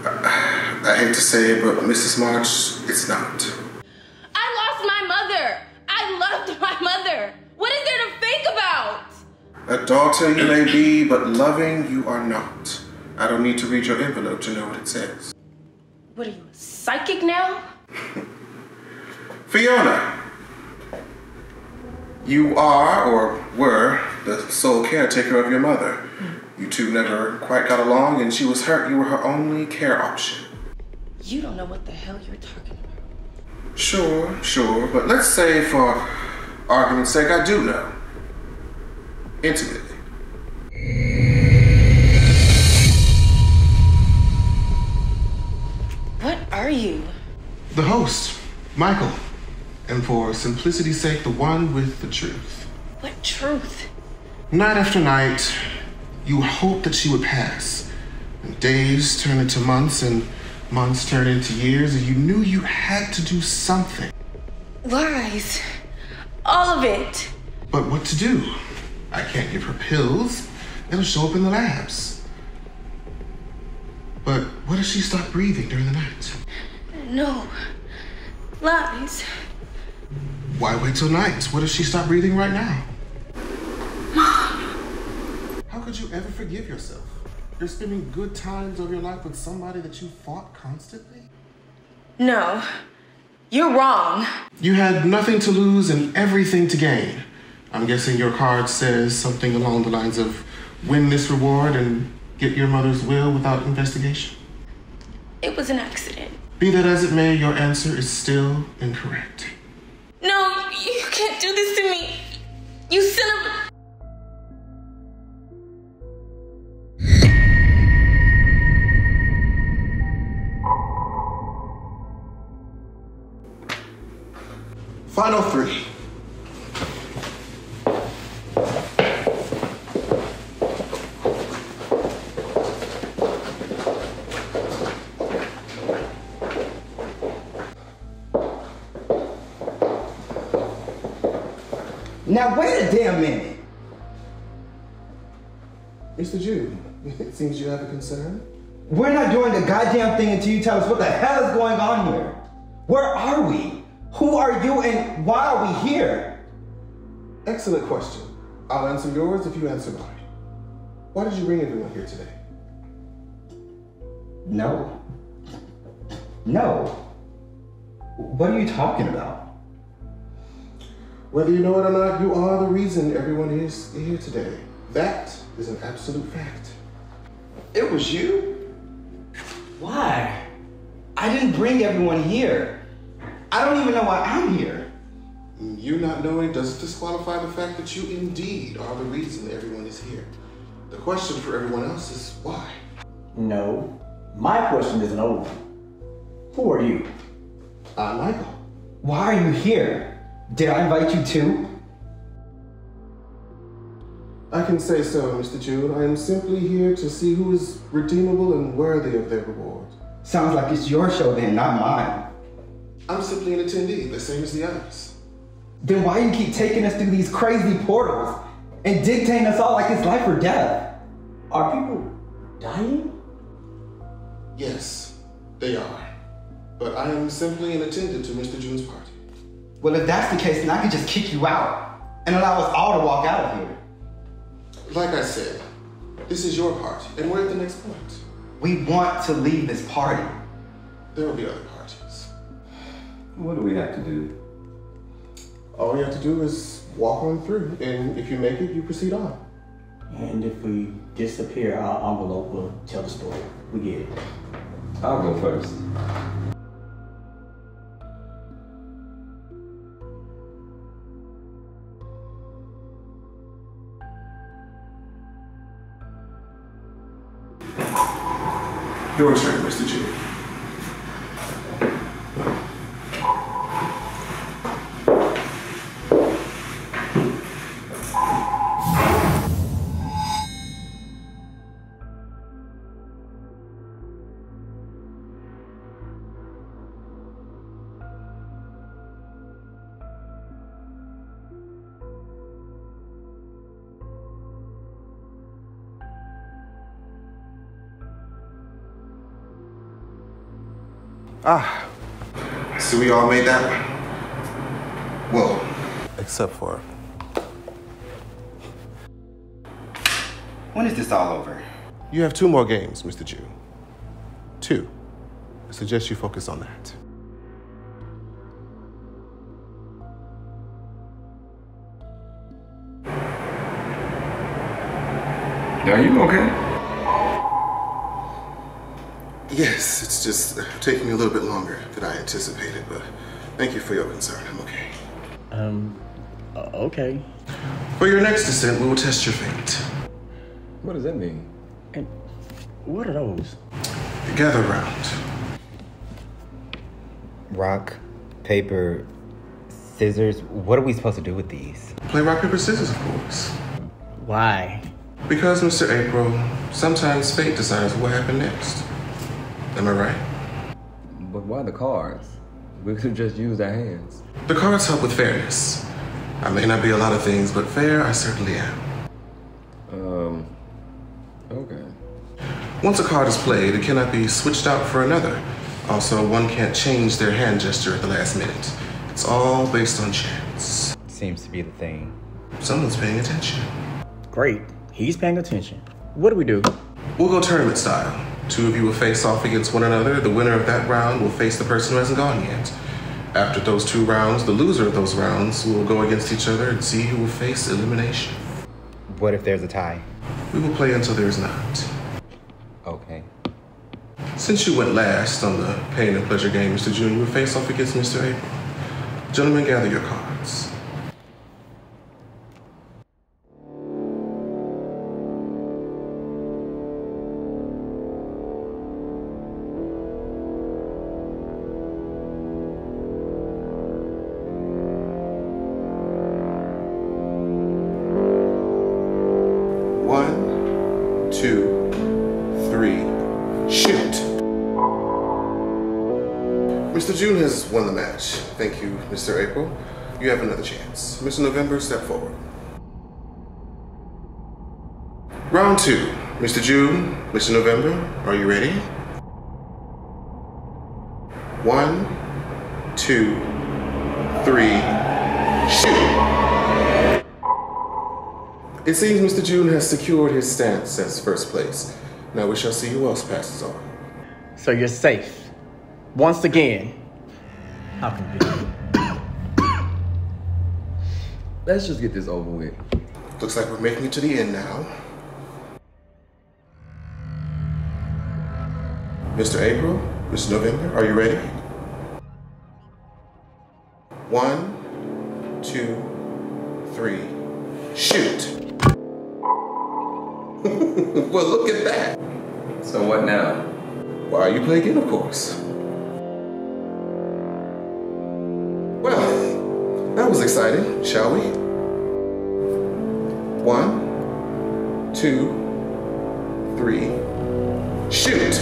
I hate to say it, but Mrs. March, it's not. I lost my mother. I loved my mother. What is there to fake about? A daughter you may be, but loving you are not. I don't need to read your envelope to know what it says. What are you, a psychic now? Fiona, you are, or were, the sole caretaker of your mother. You two never quite got along, and she was hurt. You were her only care option. You don't know what the hell you're talking about. Sure, but let's say for argument's sake, I do know. Intimately. What are you? The host, Michael. And for simplicity's sake, the one with the truth. What truth? Night after night, you hoped that she would pass. And days turned into months, and months turned into years, and you knew you had to do something. Lies. All of it. But what to do? I can't give her pills. It'll show up in the labs. But what if she stopped breathing during the night? No. Lies. Why wait till night? What if she stopped breathing right now? Mom. How could you ever forgive yourself? You're spending good times of your life with somebody that you fought constantly? No. You're wrong. You had nothing to lose and everything to gain. I'm guessing your card says something along the lines of win this reward and get your mother's will without investigation. It was an accident. Be that as it may, your answer is still incorrect. No, you can't do this to me. You son of a... Final three. Now wait a damn minute. Mr. Jude, it seems you have a concern. We're not doing the goddamn thing until you tell us what the hell is going on here. Where are we? Who are you and why are we here? Excellent question. I'll answer yours if you answer mine. Why did you bring everyone here today? No. No. What are you talking about? Whether you know it or not, you are the reason everyone is here today. That is an absolute fact. It was you? Why? I didn't bring everyone here. I don't even know why I'm here. You not knowing doesn't disqualify the fact that you indeed are the reason everyone is here. The question for everyone else is why? No, my question is an old one. Who are you? I'm Michael. Why are you here? Did I invite you too? I can say so, Mr. Jude. I am simply here to see who is redeemable and worthy of their reward. Sounds like it's your show then, not mine. I'm simply an attendee, the same as the others. Then why you keep taking us through these crazy portals and dictating us all like it's life or death? Are people dying? Yes, they are. But I am simply an attendant to Mr. June's party. Well, if that's the case, then I could just kick you out and allow us all to walk out of here. Like I said, this is your party, and we're at the next point. We want to leave this party. There will be other parties. What do we have to do? All you have to do is walk on through, and if you make it, you proceed on. And if we disappear, our envelope will tell the story. We get it. I'll go first. Your turn, Mr. Jude. Ah, so we all made that one? Well, except for... When is this all over? You have 2 more games, Mr. Jew. 2. I suggest you focus on that. Are you okay? Yes, it's just taking me a little bit longer than I anticipated, but thank you for your concern. I'm okay. Okay. For your next descent, we will test your fate. What does that mean? And what are those? Gather round. Rock, paper, scissors. What are we supposed to do with these? Play rock, paper, scissors, of course. Why? Because, Mr. April, sometimes fate decides what will happen next. Am I right? But why the cards? We could have just used our hands. The cards help with fairness. I may not be a lot of things, but fair I certainly am. Okay. Once a card is played, it cannot be switched out for another. Also, one can't change their hand gesture at the last minute. It's all based on chance. Seems to be the thing. Someone's paying attention. Great. He's paying attention. What do we do? We'll go tournament style. 2 of you will face off against one another. The winner of that round will face the person who hasn't gone yet. After those 2 rounds, the loser of those rounds will go against each other and see who will face elimination. What if there's a tie? We will play until there's not. Okay. Since you went last on the pain and pleasure game, Mr. June, you will face off against Mr. April. Gentlemen, gather your cards. Mr. June has won the match. Thank you, Mr. April. You have another chance. Mr. November, step forward. Round 2. Mr. June, Mr. November, are you ready? 1, 2, 3, shoot! It seems Mr. June has secured his stance as first place. Now we shall see who else passes on. So you're safe. Once again. How convenient. Let's just get this over with. Looks like we're making it to the end now. Mr. April, Mr. November, are you ready? 1, 2, 3, shoot! Well, look at that. So what now? Why, you play again, of course. Well, that was exciting, shall we? 1, 2, 3, shoot!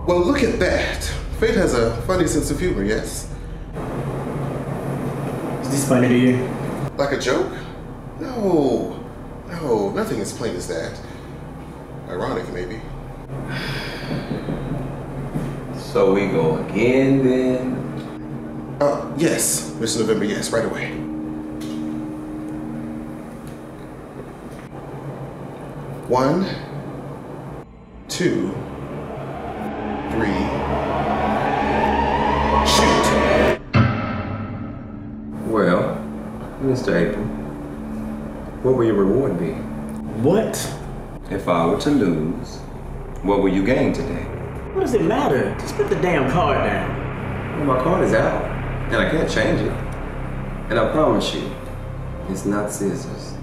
Well, look at that. Fate has a funny sense of humor, yes? Is this funny to you? Like a joke? No. No, nothing as plain as that. Ironic, maybe. So we go again, then? Yes, Mr. November, yes, right away. 1, 2, 3, shoot! Well, Mr. April, what will your reward be? What? If I were to lose, what will you gain today? What does it matter? Just put the damn card down. Well, my card is out, and I can't change it. And I promise you, it's not scissors.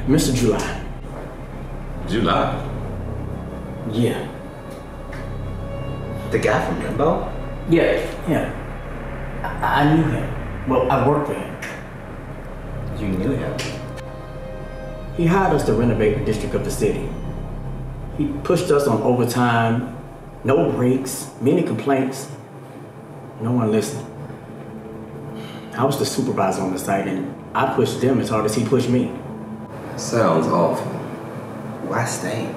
Mr. July. July? Yeah. The guy from Limbo? Yeah. I knew him. Well, I worked with him. You knew him? He hired us to renovate the district of the city. He pushed us on overtime, no breaks, many complaints. No one listened. I was the supervisor on the site, and I pushed them as hard as he pushed me. Sounds awful. Why stay?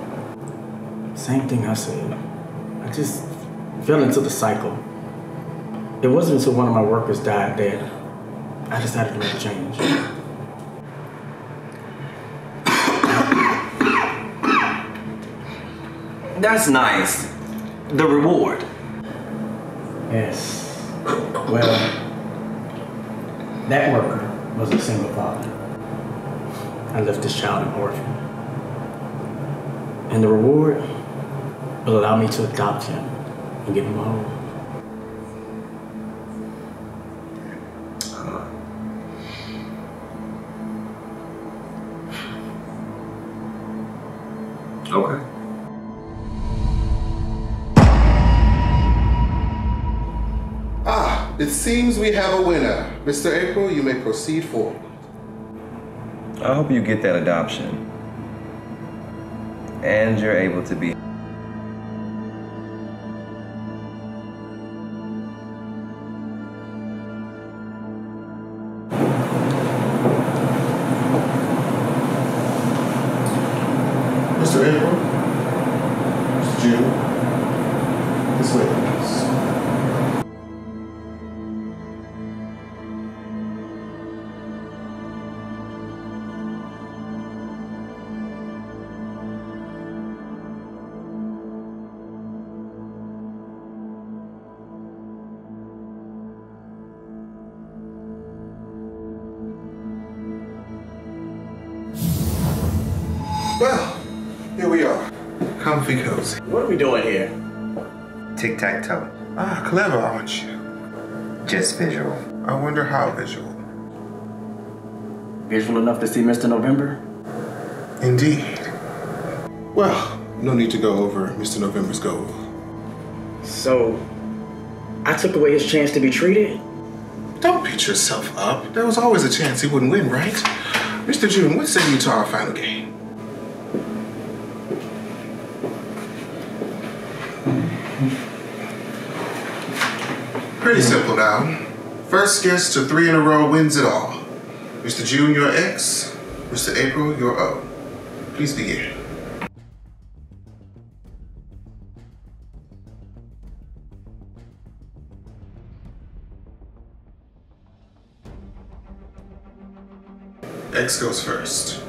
Same thing I said. I just fell into the cycle. It wasn't until one of my workers died that I decided to make a change. That's nice. The reward. Yes. Well, that worker was a single father. I left this child an orphan. And the reward will allow me to adopt him and give him a home. Okay. It seems we have a winner. Mr. April, you may proceed forward. I hope you get that adoption. And you're able to be Mr. April, Mr. June, this way, please. Well, here we are. Comfy cozy. What are we doing here? Tic-tac-toe. Ah, clever, aren't you? Just visual. I wonder how visual. Visual enough to see Mr. November? Indeed. Well, no need to go over Mr. November's goal. So, I took away his chance to be treated? Don't beat yourself up. There was always a chance he wouldn't win, right? Mr. June, what say you to our final game? Pretty simple now. First guest to 3 in a row wins it all. Mr. June, you're X. Mr. April, you're O. Please begin. X goes first.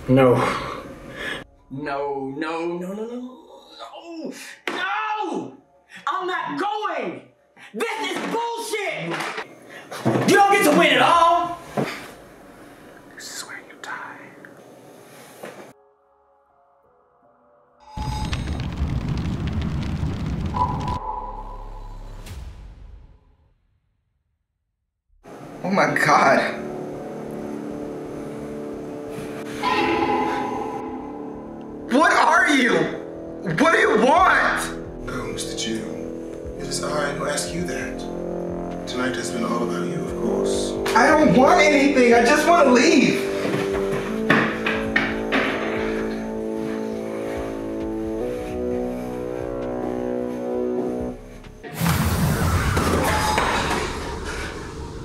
No. No, no, no, no, no, no, no! I'm not going! This is bullshit! You don't get to win it all! This is where you die. Oh my God. What are you? What do you want? Oh, Mr. June, it is I who ask you that. Tonight has been all about you, of course. I don't want anything. I just want to leave.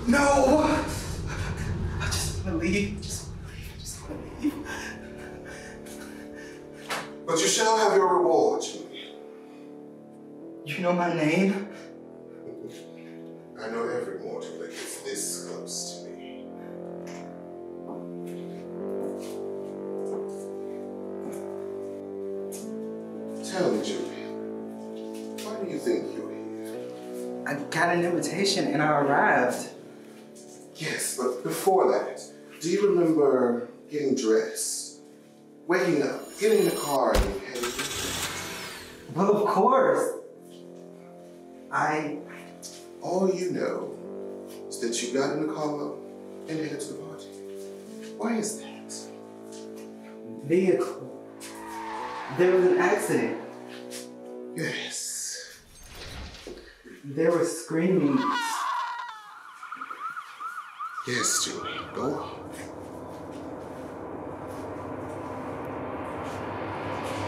No. I just want to leave. Just want to leave. But you shall have your reward, Junior. You know my name? I know every mortal that gets this close to me. Tell me, Julia, why do you think you're here? I got an invitation and I arrived. Yes, but before that, do you remember getting dressed, waking up, getting in the car and heading? Well, of course. All you know is that you got in the car and headed to the party. Why is that? Vehicle. There was an accident. Yes. They were screaming. Yes, Julie, go on.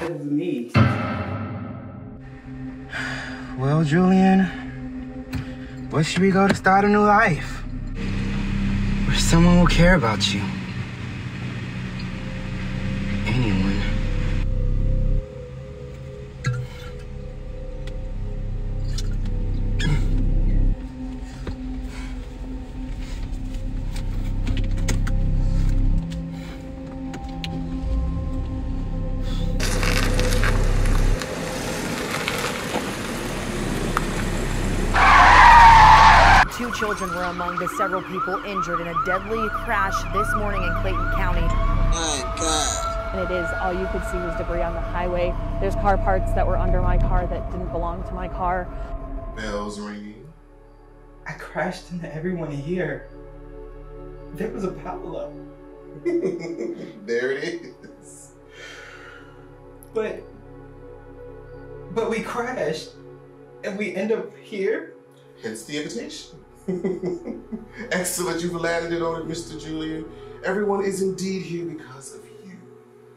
It was me. Well, Julian, where should we go to start a new life? Where someone will care about you. Anyone. Two children were among the several people injured in a deadly crash this morning in Clayton County. My God. And it is, all you could see was debris on the highway. There's car parts that were under my car that didn't belong to my car. Bells ringing. I crashed into everyone here. There was a power. There it is. But we crashed and we end up here? Hence the invitation. Excellent, you've landed on it, Mr. Julian. Everyone is indeed here because of you.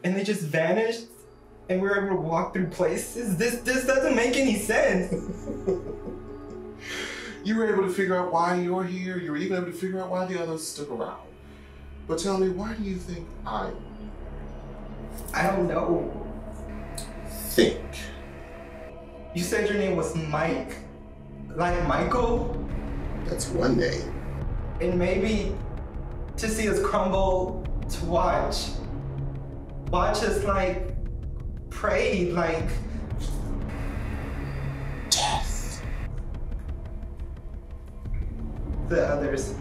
And they just vanished? And we were able to walk through places? This doesn't make any sense. You were able to figure out why you're here. You were even able to figure out why the others stuck around. But tell me, why do you think I'm here? I don't know. Think. You said your name was Mike? Like Michael? That's one name. And maybe to see us crumble, to watch us like pray, like death. The others,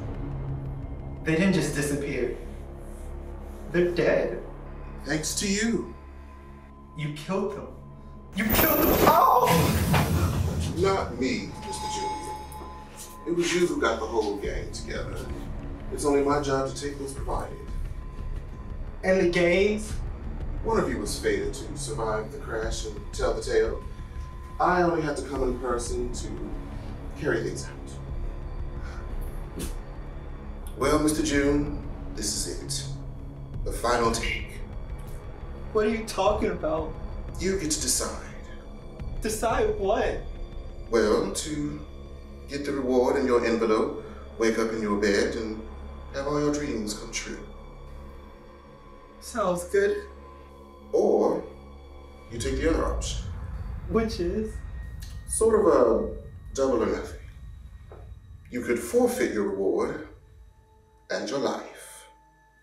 they didn't just disappear. They're dead. Thanks to you. You killed them. You killed them all! Not me, Mr. Junior. It was you who got the whole gang together. It's only my job to take what's provided. And the gangs? One of you was fated to survive the crash and tell the tale. I only had to come in person to carry things out. Well, Mr. June, this is it. The final take. What are you talking about? You get to decide. Decide what? Well, to get the reward in your envelope, wake up in your bed, and have all your dreams come true. Sounds good. Or you take the other option. Which is? Sort of a double or nothing. You could forfeit your reward and your life,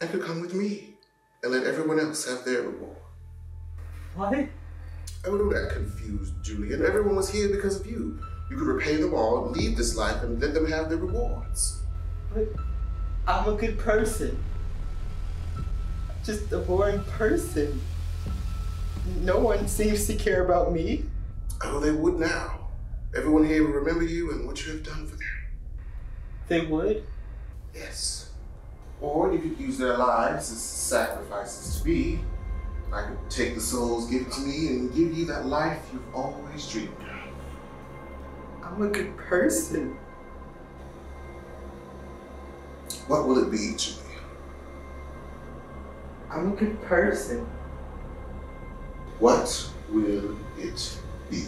and could come with me and let everyone else have their reward. What? Oh, don't act confused, Julian. Everyone was here because of you. You could repay them all, leave this life, and let them have their rewards. But I'm a good person. Just a boring person. No one seems to care about me. Oh, they would now. Everyone here will remember you and what you have done for them. They would? Yes. Or you could use their lives as sacrifices to me. I could take the souls given to me and give you that life you've always dreamed of. I'm a good person. What will it be, Julia? I'm a good person. What will it be?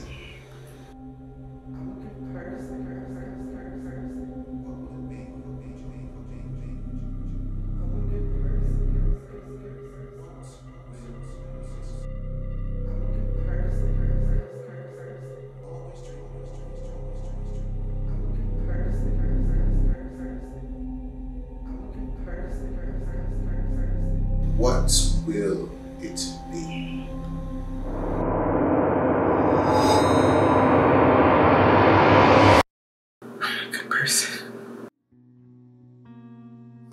What will it be? I'm a good person.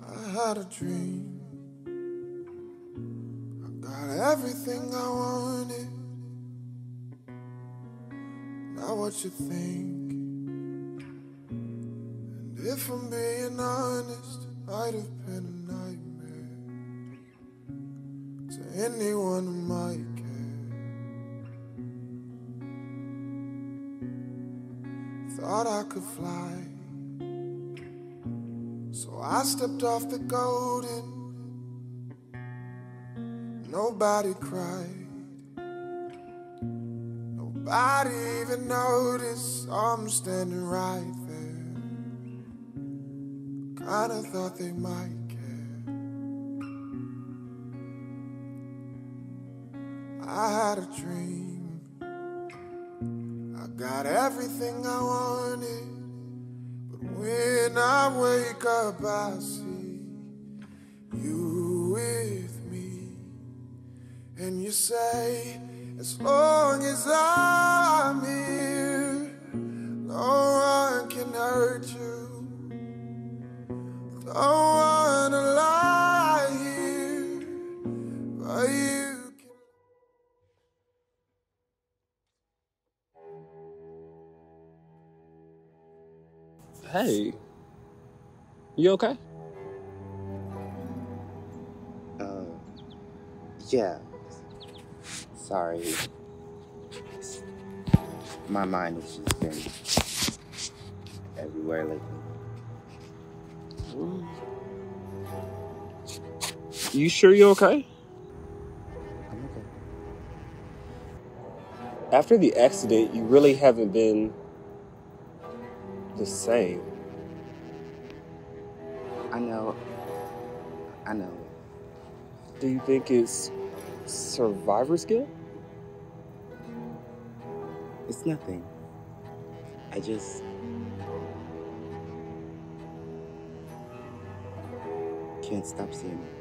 I had a dream. I got everything I wanted. Not what you think. And if I'm being honest, it might have been a nightmare to anyone who might care. Thought I could fly, so I stepped off the golden. Nobody cried, nobody even noticed. I'm standing right there. Kinda thought they might care. I had a dream. I got everything I wanted, but when I wake up I see you with me. And you say, as long as I'm here, no one can hurt you. Don't wanna lie here, but you can. Hey, you okay? Yeah. Sorry. My mind has just been everywhere lately. You sure you're okay? I'm okay. After the accident, you really haven't been the same. I know. Do you think it's Survivor's Guild? It's nothing. I just can't stop seeing it.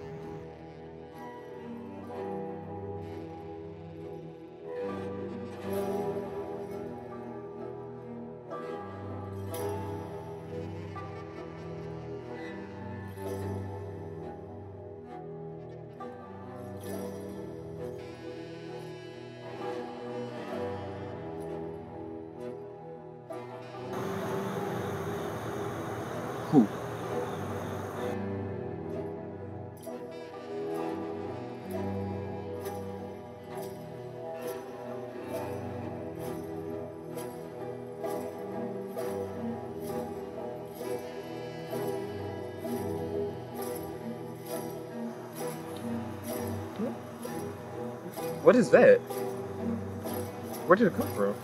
Who? What is that? Where did it come from?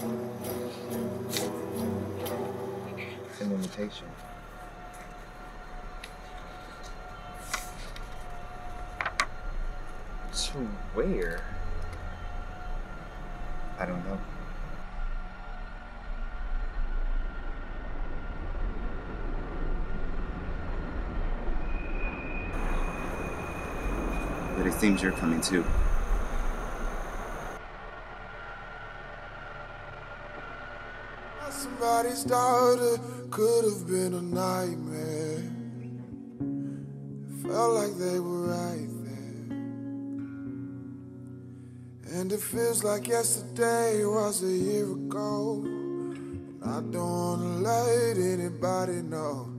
It's an invitation. To where? I don't know. But it seems you're coming too. Somebody's daughter could have been a nightmare. It felt like they were right there. And it feels like yesterday was a year ago. And I don't wanna let anybody know,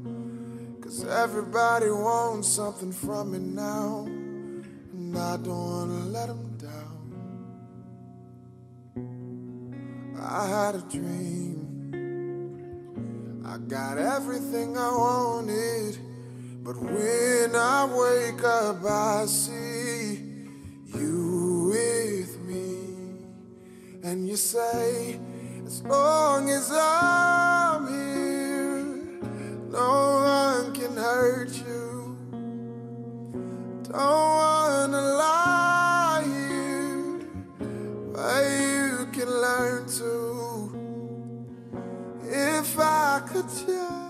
'cause everybody wants something from me now. And I don't wanna let them down. I had a dream. I got everything I wanted, but when I wake up I see you with me. And you say, as long as I'm here, no one can hurt you. Don't wanna lie here, but you can learn to. If I could just